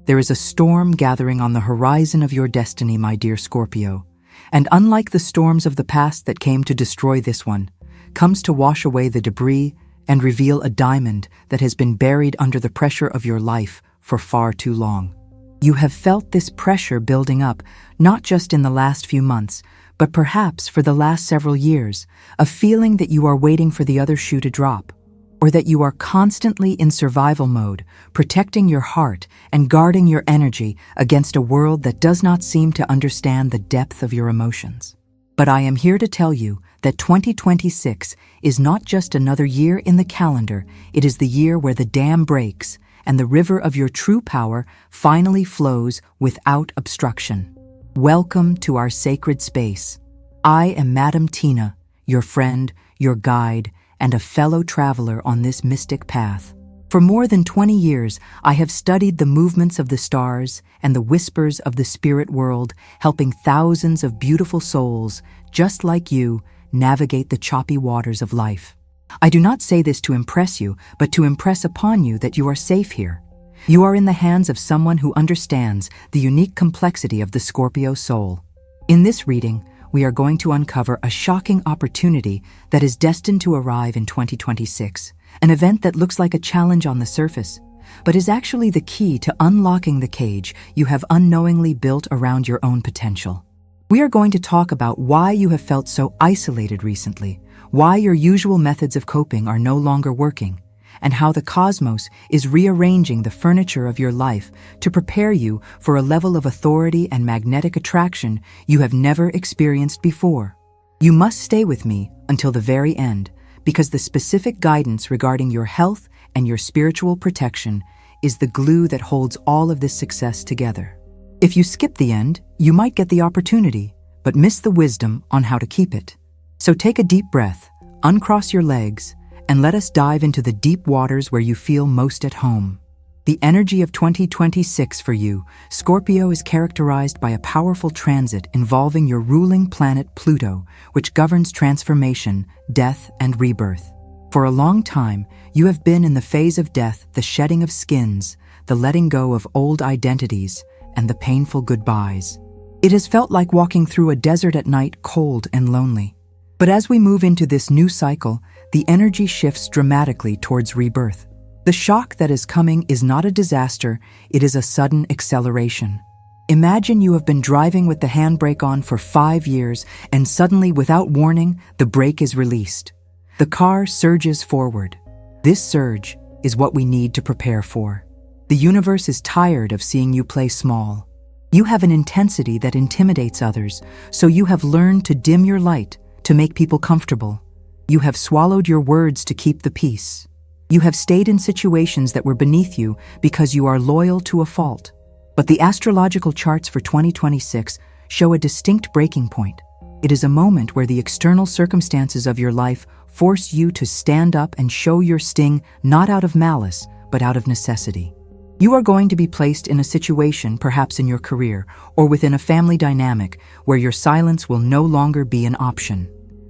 There is a storm gathering on the horizon of your destiny, my dear Scorpio. And unlike the storms of the past that came to destroy this one, comes to wash away the debris and reveal a diamond that has been buried under the pressure of your life for far too long. You have felt this pressure building up, not just in the last few months, but perhaps for the last several years, a feeling that you are waiting for the other shoe to drop, or that you are constantly in survival mode, protecting your heart and guarding your energy against a world that does not seem to understand the depth of your emotions. But I am here to tell you that 2026 is not just another year in the calendar, it is the year where the dam breaks and the river of your true power finally flows without obstruction. Welcome to our sacred space. I am Madam Tina, your friend, your guide, and a fellow traveler on this mystic path. For more than 20 years, I have studied the movements of the stars and the whispers of the spirit world, helping thousands of beautiful souls, just like you, navigate the choppy waters of life. I do not say this to impress you, but to impress upon you that you are safe here. You are in the hands of someone who understands the unique complexity of the Scorpio soul. In this reading, we are going to uncover a shocking opportunity that is destined to arrive in 2026, an event that looks like a challenge on the surface, but is actually the key to unlocking the cage you have unknowingly built around your own potential. We are going to talk about why you have felt so isolated recently, why your usual methods of coping are no longer working, and how the cosmos is rearranging the furniture of your life to prepare you for a level of authority and magnetic attraction you have never experienced before. You must stay with me until the very end, because the specific guidance regarding your health and your spiritual protection is the glue that holds all of this success together. If you skip the end, you might get the opportunity, but miss the wisdom on how to keep it. So take a deep breath, uncross your legs, and let us dive into the deep waters where you feel most at home. The energy of 2026 for you, Scorpio, is characterized by a powerful transit involving your ruling planet Pluto, which governs transformation, death, and rebirth. For a long time, you have been in the phase of death, the shedding of skins, the letting go of old identities, and the painful goodbyes. It has felt like walking through a desert at night, cold and lonely. But as we move into this new cycle, the energy shifts dramatically towards rebirth. The shock that is coming is not a disaster, it is a sudden acceleration. Imagine you have been driving with the handbrake on for 5 years, and suddenly, without warning, the brake is released. The car surges forward. This surge is what we need to prepare for. The universe is tired of seeing you play small. You have an intensity that intimidates others, so you have learned to dim your light to make people comfortable. You have swallowed your words to keep the peace. You have stayed in situations that were beneath you because you are loyal to a fault. But the astrological charts for 2026 show a distinct breaking point. It is a moment where the external circumstances of your life force you to stand up and show your sting, not out of malice, but out of necessity. You are going to be placed in a situation, perhaps in your career, or within a family dynamic, where your silence will no longer be an option.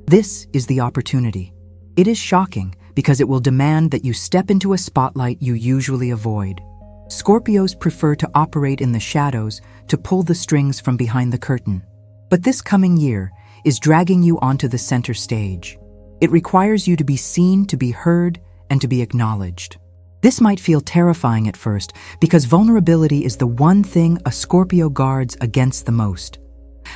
This is the opportunity. It is shocking because it will demand that you step into a spotlight you usually avoid. Scorpios prefer to operate in the shadows, to pull the strings from behind the curtain. But this coming year is dragging you onto the center stage. It requires you to be seen, to be heard, and to be acknowledged. This might feel terrifying at first because vulnerability is the one thing a Scorpio guards against the most.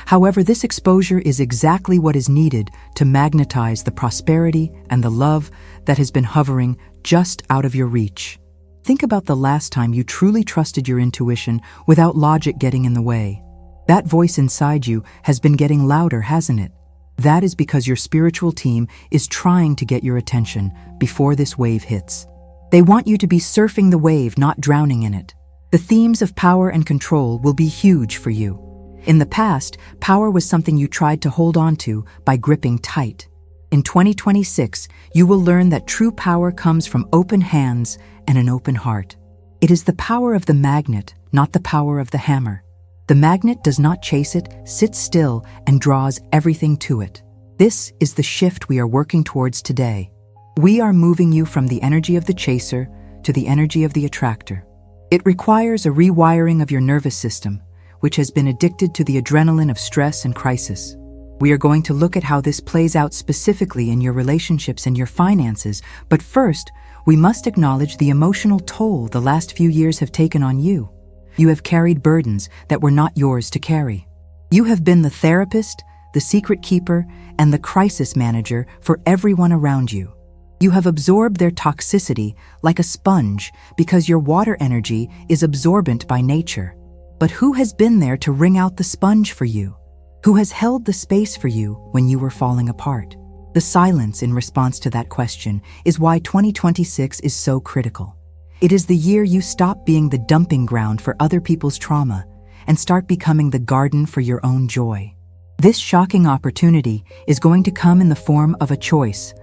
However, this exposure is exactly what is needed to magnetize the prosperity and the love that has been hovering just out of your reach. Think about the last time you truly trusted your intuition without logic getting in the way. That voice inside you has been getting louder, hasn't it? That is because your spiritual team is trying to get your attention before this wave hits. They want you to be surfing the wave, not drowning in it. The themes of power and control will be huge for you. In the past, power was something you tried to hold on to by gripping tight. In 2026, you will learn that true power comes from open hands and an open heart. It is the power of the magnet, not the power of the hammer. The magnet does not chase it, sits still, and draws everything to it. This is the shift we are working towards today. We are moving you from the energy of the chaser to the energy of the attractor. It requires a rewiring of your nervous system, which has been addicted to the adrenaline of stress and crisis. We are going to look at how this plays out specifically in your relationships and your finances, but first, we must acknowledge the emotional toll the last few years have taken on you. You have carried burdens that were not yours to carry. You have been the therapist, the secret keeper, and the crisis manager for everyone around you. You have absorbed their toxicity like a sponge because your water energy is absorbent by nature. But who has been there to wring out the sponge for you? Who has held the space for you when you were falling apart? The silence in response to that question is why 2026 is so critical. It is the year you stop being the dumping ground for other people's trauma and start becoming the garden for your own joy. This shocking opportunity is going to come in the form of a choice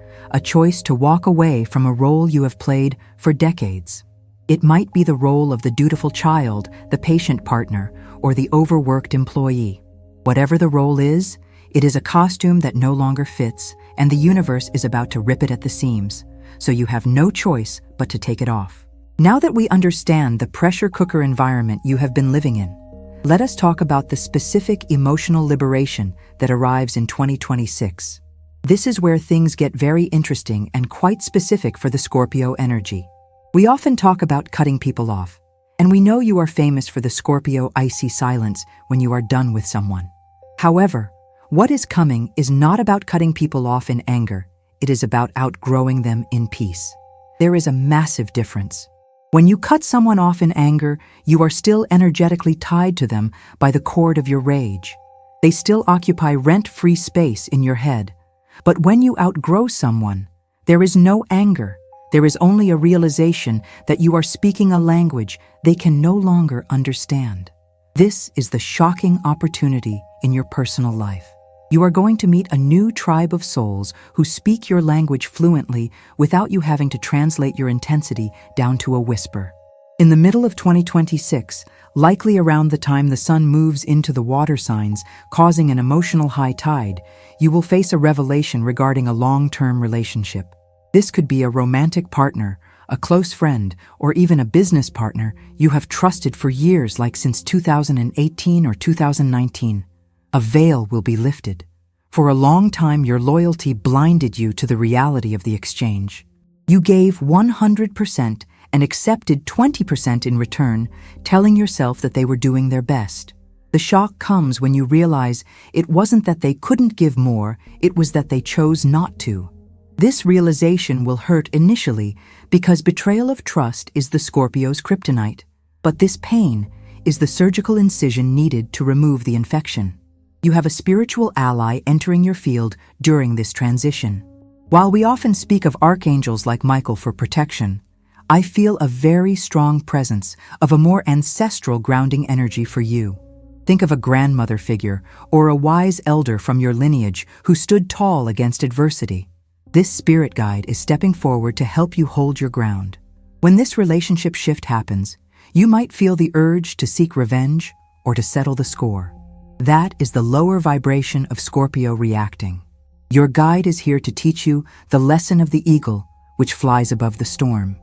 to walk away from a role you have played for decades. It might be the role of the dutiful child, the patient partner, or the overworked employee. Whatever the role is, it is a costume that no longer fits, and the universe is about to rip it at the seams, so you have no choice but to take it off. Now that we understand the pressure cooker environment you have been living in, let us talk about the specific emotional liberation that arrives in 2026. This is where things get very interesting and quite specific for the Scorpio energy. We often talk about cutting people off, and we know you are famous for the Scorpio icy silence when you are done with someone. However, what is coming is not about cutting people off in anger, it is about outgrowing them in peace. There is a massive difference. When you cut someone off in anger, you are still energetically tied to them by the cord of your rage. They still occupy rent-free space in your head. But when you outgrow someone, there is no anger. There is only a realization that you are speaking a language they can no longer understand. This is the shocking opportunity in your personal life. You are going to meet a new tribe of souls who speak your language fluently without you having to translate your intensity down to a whisper. In the middle of 2026, likely around the time the sun moves into the water signs, causing an emotional high tide, you will face a revelation regarding a long-term relationship. This could be a romantic partner, a close friend, or even a business partner you have trusted for years, like since 2018 or 2019. A veil will be lifted. For a long time, your loyalty blinded you to the reality of the exchange. You gave 100% and accepted 20% in return, telling yourself that they were doing their best. The shock comes when you realize it wasn't that they couldn't give more, it was that they chose not to. This realization will hurt initially because betrayal of trust is the Scorpio's kryptonite. But this pain is the surgical incision needed to remove the infection. You have a spiritual ally entering your field during this transition. While we often speak of archangels like Michael for protection, I feel a very strong presence of a more ancestral grounding energy for you. Think of a grandmother figure or a wise elder from your lineage who stood tall against adversity. This spirit guide is stepping forward to help you hold your ground. When this relationship shift happens, you might feel the urge to seek revenge or to settle the score. That is the lower vibration of Scorpio reacting. Your guide is here to teach you the lesson of the eagle, which flies above the storm.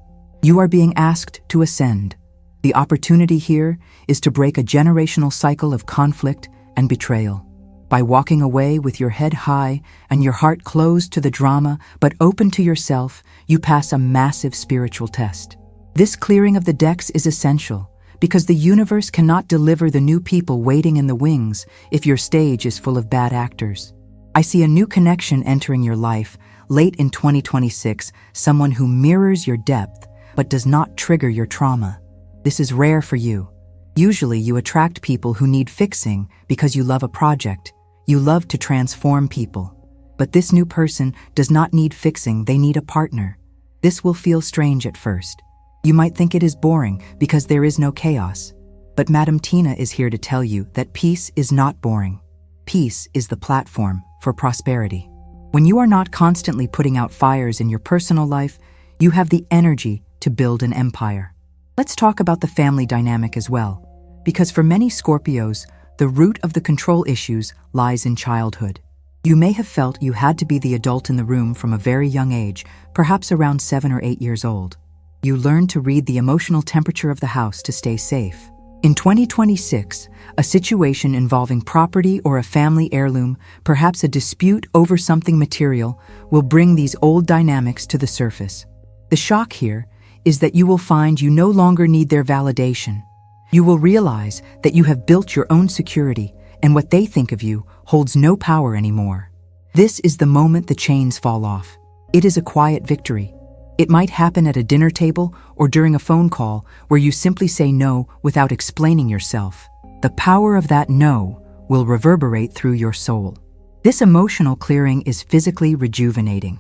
You are being asked to ascend. The opportunity here is to break a generational cycle of conflict and betrayal. By walking away with your head high and your heart closed to the drama but open to yourself, you pass a massive spiritual test. This clearing of the decks is essential because the universe cannot deliver the new people waiting in the wings if your stage is full of bad actors. I see a new connection entering your life late in 2026, someone who mirrors your depth but does not trigger your trauma. This is rare for you. Usually you attract people who need fixing because you love a project. You love to transform people. But this new person does not need fixing, they need a partner. This will feel strange at first. You might think it is boring because there is no chaos. But Madam Tina is here to tell you that peace is not boring. Peace is the platform for prosperity. When you are not constantly putting out fires in your personal life, you have the energy to build an empire. Let's talk about the family dynamic as well, because for many Scorpios, the root of the control issues lies in childhood. You may have felt you had to be the adult in the room from a very young age, perhaps around 7 or 8 years old. You learn to read the emotional temperature of the house to stay safe. In 2026, a situation involving property or a family heirloom, perhaps a dispute over something material, will bring these old dynamics to the surface. The shock here is that you will find you no longer need their validation. You will realize that you have built your own security, and what they think of you holds no power anymore. This is the moment the chains fall off. It is a quiet victory. It might happen at a dinner table or during a phone call where you simply say no without explaining yourself. The power of that no will reverberate through your soul. This emotional clearing is physically rejuvenating.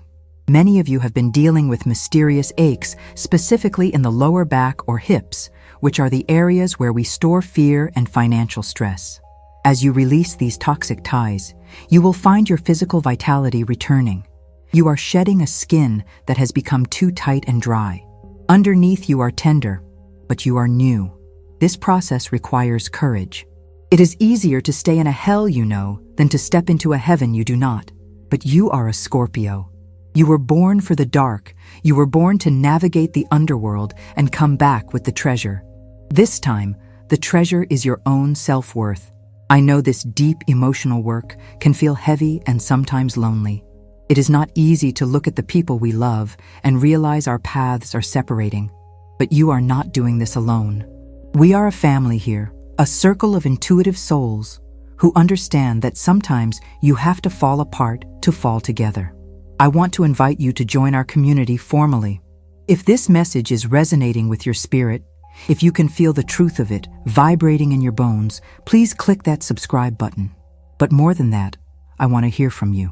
Many of you have been dealing with mysterious aches, specifically in the lower back or hips, which are the areas where we store fear and financial stress. As you release these toxic ties, you will find your physical vitality returning. You are shedding a skin that has become too tight and dry. Underneath you are tender, but you are new. This process requires courage. It is easier to stay in a hell you know than to step into a heaven you do not. But you are a Scorpio. You were born for the dark. You were born to navigate the underworld and come back with the treasure. This time, the treasure is your own self-worth. I know this deep emotional work can feel heavy and sometimes lonely. It is not easy to look at the people we love and realize our paths are separating. But you are not doing this alone. We are a family here, a circle of intuitive souls who understand that sometimes you have to fall apart to fall together. I want to invite you to join our community formally. If this message is resonating with your spirit, if you can feel the truth of it vibrating in your bones, please click that subscribe button. But more than that, I want to hear from you.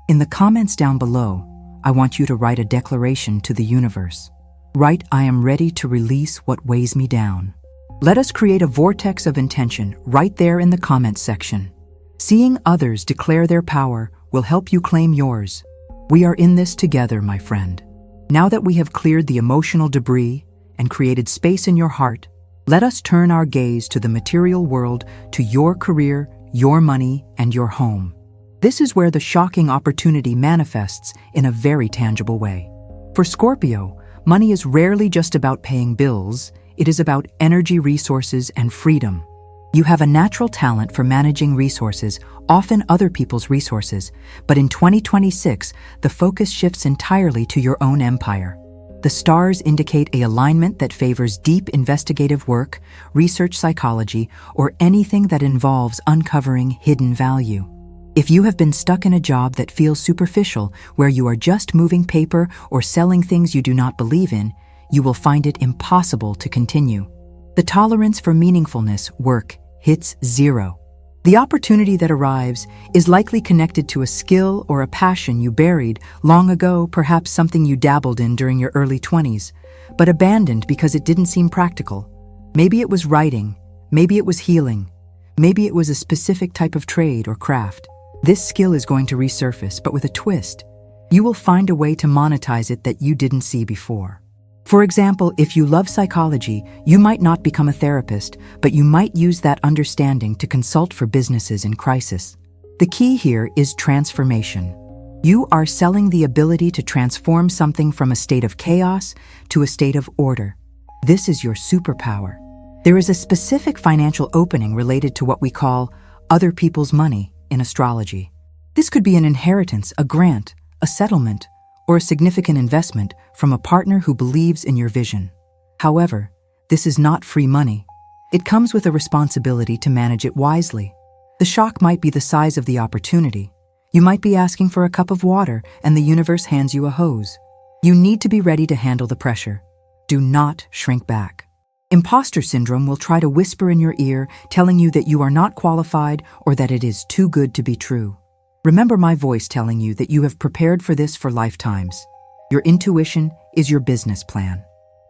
In the comments down below, I want you to write a declaration to the universe. Write, "I am ready to release what weighs me down." Let us create a vortex of intention right there in the comments section. Seeing others declare their power will help you claim yours. We are in this together, my friend. Now that we have cleared the emotional debris and created space in your heart, let us turn our gaze to the material world, to your career, your money, and your home. This is where the shocking opportunity manifests in a very tangible way. For Scorpio, money is rarely just about paying bills. It is about energy, resources, and freedom. You have a natural talent for managing resources, often other people's resources, but in 2026, the focus shifts entirely to your own empire. The stars indicate an alignment that favors deep investigative work, research psychology, or anything that involves uncovering hidden value. If you have been stuck in a job that feels superficial, where you are just moving paper or selling things you do not believe in, you will find it impossible to continue. The tolerance for meaningfulness work hits zero. The opportunity that arrives is likely connected to a skill or a passion you buried long ago, perhaps something you dabbled in during your early 20s, but abandoned because it didn't seem practical. Maybe it was writing, maybe it was healing, maybe it was a specific type of trade or craft. This skill is going to resurface, but with a twist. You will find a way to monetize it that you didn't see before. For example, if you love psychology, you might not become a therapist, but you might use that understanding to consult for businesses in crisis. The key here is transformation. You are selling the ability to transform something from a state of chaos to a state of order. This is your superpower. There is a specific financial opening related to what we call other people's money in astrology. This could be an inheritance, a grant, a settlement, or a significant investment from a partner who believes in your vision. However, this is not free money. It comes with a responsibility to manage it wisely. The shock might be the size of the opportunity. You might be asking for a cup of water and the universe hands you a hose. You need to be ready to handle the pressure. Do not shrink back. Imposter syndrome will try to whisper in your ear, telling you that you are not qualified or that it is too good to be true. Remember my voice telling you that you have prepared for this for lifetimes. Your intuition is your business plan.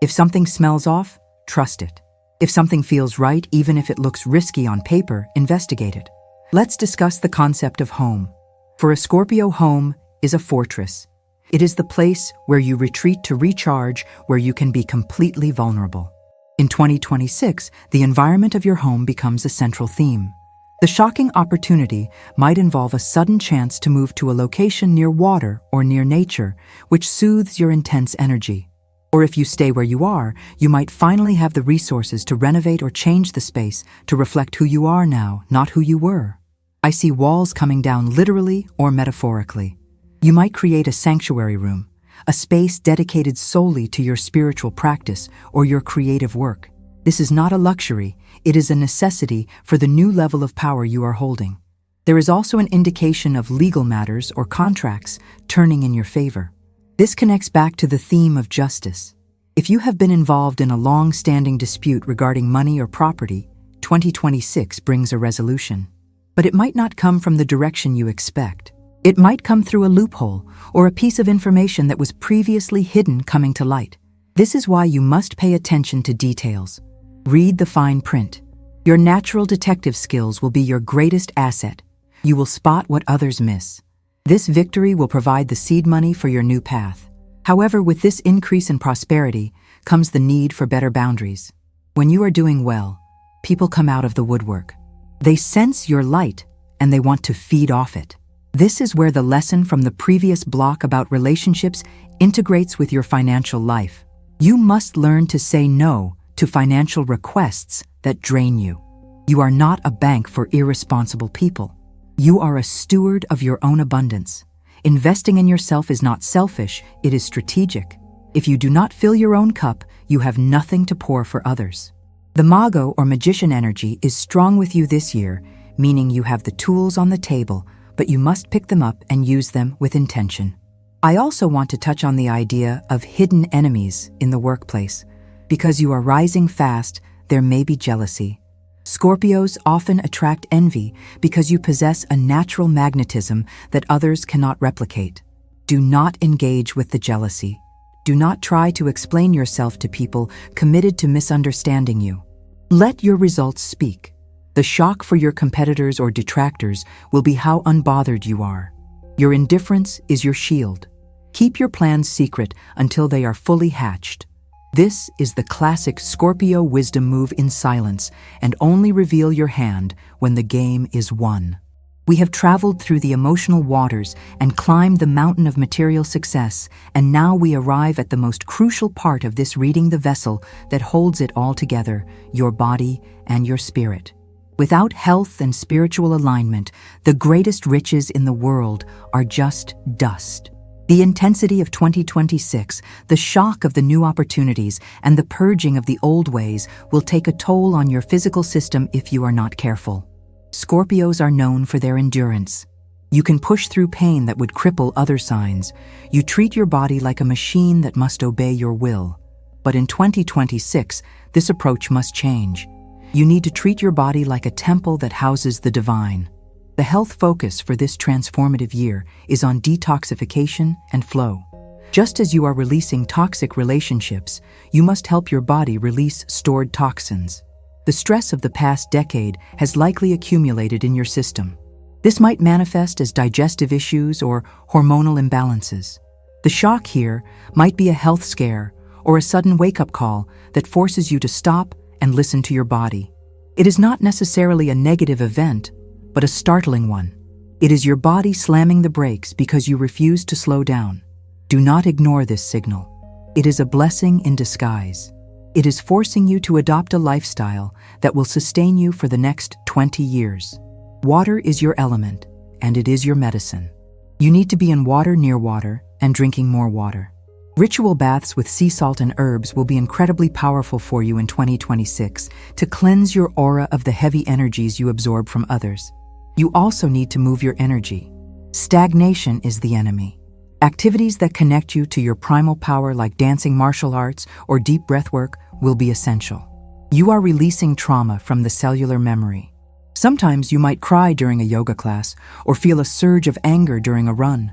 If something smells off, trust it. If something feels right, even if it looks risky on paper, investigate it. Let's discuss the concept of home. For a Scorpio, home is a fortress. It is the place where you retreat to recharge, where you can be completely vulnerable. In 2026, the environment of your home becomes a central theme. The shocking opportunity might involve a sudden chance to move to a location near water or near nature, which soothes your intense energy. Or if you stay where you are, you might finally have the resources to renovate or change the space to reflect who you are now, not who you were. I see walls coming down literally or metaphorically. You might create a sanctuary room, a space dedicated solely to your spiritual practice or your creative work. This is not a luxury, it is a necessity for the new level of power you are holding. There is also an indication of legal matters or contracts turning in your favor. This connects back to the theme of justice. If you have been involved in a long-standing dispute regarding money or property, 2026 brings a resolution. But it might not come from the direction you expect. It might come through a loophole or a piece of information that was previously hidden coming to light. This is why you must pay attention to details. Read the fine print. Your natural detective skills will be your greatest asset. You will spot what others miss. This victory will provide the seed money for your new path. However, with this increase in prosperity comes the need for better boundaries. When you are doing well, people come out of the woodwork. They sense your light and they want to feed off it. This is where the lesson from the previous block about relationships integrates with your financial life. You must learn to say no to financial requests that drain you. You are not a bank for irresponsible people. You are a steward of your own abundance. Investing in yourself is not selfish, it is strategic. If you do not fill your own cup, you have nothing to pour for others. The Mago or Magician energy is strong with you this year, meaning you have the tools on the table, but you must pick them up and use them with intention. I also want to touch on the idea of hidden enemies in the workplace. Because you are rising fast, there may be jealousy. Scorpios often attract envy because you possess a natural magnetism that others cannot replicate. Do not engage with the jealousy. Do not try to explain yourself to people committed to misunderstanding you. Let your results speak. The shock for your competitors or detractors will be how unbothered you are. Your indifference is your shield. Keep your plans secret until they are fully hatched. This is the classic Scorpio wisdom move in silence, and only reveal your hand when the game is won. We have traveled through the emotional waters and climbed the mountain of material success, and now we arrive at the most crucial part of this reading, the vessel that holds it all together, your body and your spirit. Without health and spiritual alignment, the greatest riches in the world are just dust. The intensity of 2026, the shock of the new opportunities, and the purging of the old ways will take a toll on your physical system if you are not careful. Scorpios are known for their endurance. You can push through pain that would cripple other signs. You treat your body like a machine that must obey your will. But in 2026, this approach must change. You need to treat your body like a temple that houses the divine. The health focus for this transformative year is on detoxification and flow. Just as you are releasing toxic relationships, you must help your body release stored toxins. The stress of the past decade has likely accumulated in your system. This might manifest as digestive issues or hormonal imbalances. The shock here might be a health scare or a sudden wake-up call that forces you to stop and listen to your body. It is not necessarily a negative event, but a startling one. It is your body slamming the brakes because you refuse to slow down. Do not ignore this signal. It is a blessing in disguise. It is forcing you to adopt a lifestyle that will sustain you for the next 20 years. Water is your element, and it is your medicine. You need to be in water, near water, and drinking more water. Ritual baths with sea salt and herbs will be incredibly powerful for you in 2026 to cleanse your aura of the heavy energies you absorb from others. You also need to move your energy. Stagnation is the enemy. Activities that connect you to your primal power, like dancing, martial arts, or deep breathwork, will be essential. You are releasing trauma from the cellular memory. Sometimes you might cry during a yoga class or feel a surge of anger during a run.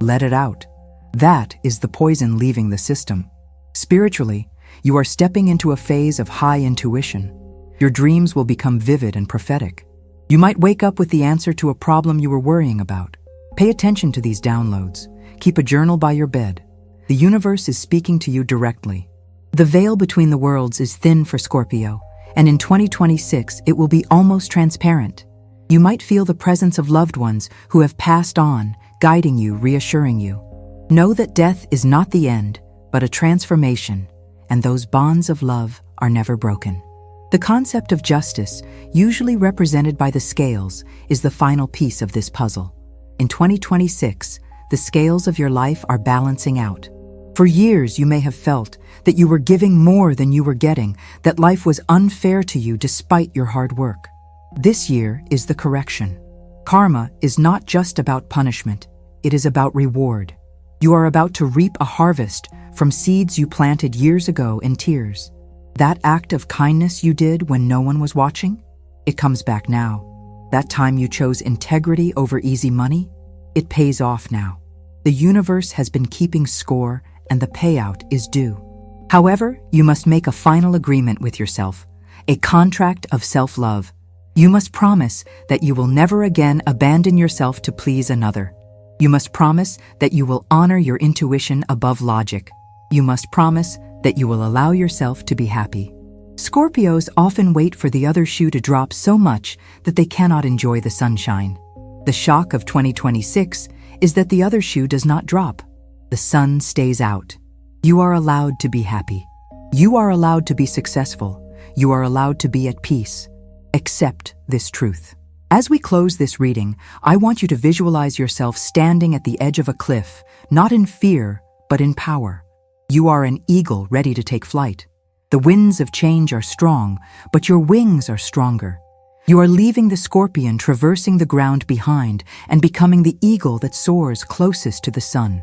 Let it out. That is the poison leaving the system. Spiritually, you are stepping into a phase of high intuition. Your dreams will become vivid and prophetic. You might wake up with the answer to a problem you were worrying about. Pay attention to these downloads. Keep a journal by your bed. The universe is speaking to you directly. The veil between the worlds is thin for Scorpio, and in 2026 it will be almost transparent. You might feel the presence of loved ones who have passed on, guiding you, reassuring you. Know that death is not the end, but a transformation, and those bonds of love are never broken. The concept of justice, usually represented by the scales, is the final piece of this puzzle. In 2026, the scales of your life are balancing out. For years, you may have felt that you were giving more than you were getting, that life was unfair to you despite your hard work. This year is the correction. Karma is not just about punishment, it is about reward. You are about to reap a harvest from seeds you planted years ago in tears. That act of kindness you did when no one was watching, it comes back now. That time you chose integrity over easy money, it pays off now. The universe has been keeping score, and the payout is due. However, you must make a final agreement with yourself, a contract of self-love. You must promise that you will never again abandon yourself to please another. You must promise that you will honor your intuition above logic. You must promise that you will allow yourself to be happy. Scorpios often wait for the other shoe to drop so much that they cannot enjoy the sunshine. The shock of 2026 is that the other shoe does not drop. The sun stays out. You are allowed to be happy. You are allowed to be successful. You are allowed to be at peace. Accept this truth. As we close this reading, I want you to visualize yourself standing at the edge of a cliff, not in fear, but in power. You are an eagle ready to take flight. The winds of change are strong, but your wings are stronger. You are leaving the scorpion traversing the ground behind and becoming the eagle that soars closest to the sun.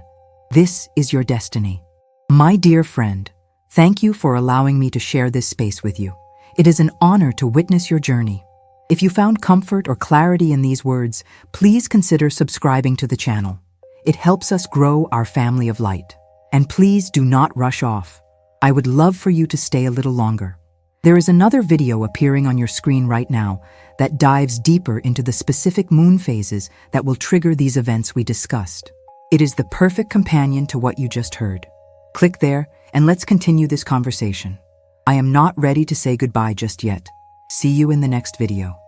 This is your destiny. My dear friend, thank you for allowing me to share this space with you. It is an honor to witness your journey. If you found comfort or clarity in these words, please consider subscribing to the channel. It helps us grow our family of light. And please do not rush off. I would love for you to stay a little longer. There is another video appearing on your screen right now that dives deeper into the specific moon phases that will trigger these events we discussed. It is the perfect companion to what you just heard. Click there and let's continue this conversation. I am not ready to say goodbye just yet. See you in the next video.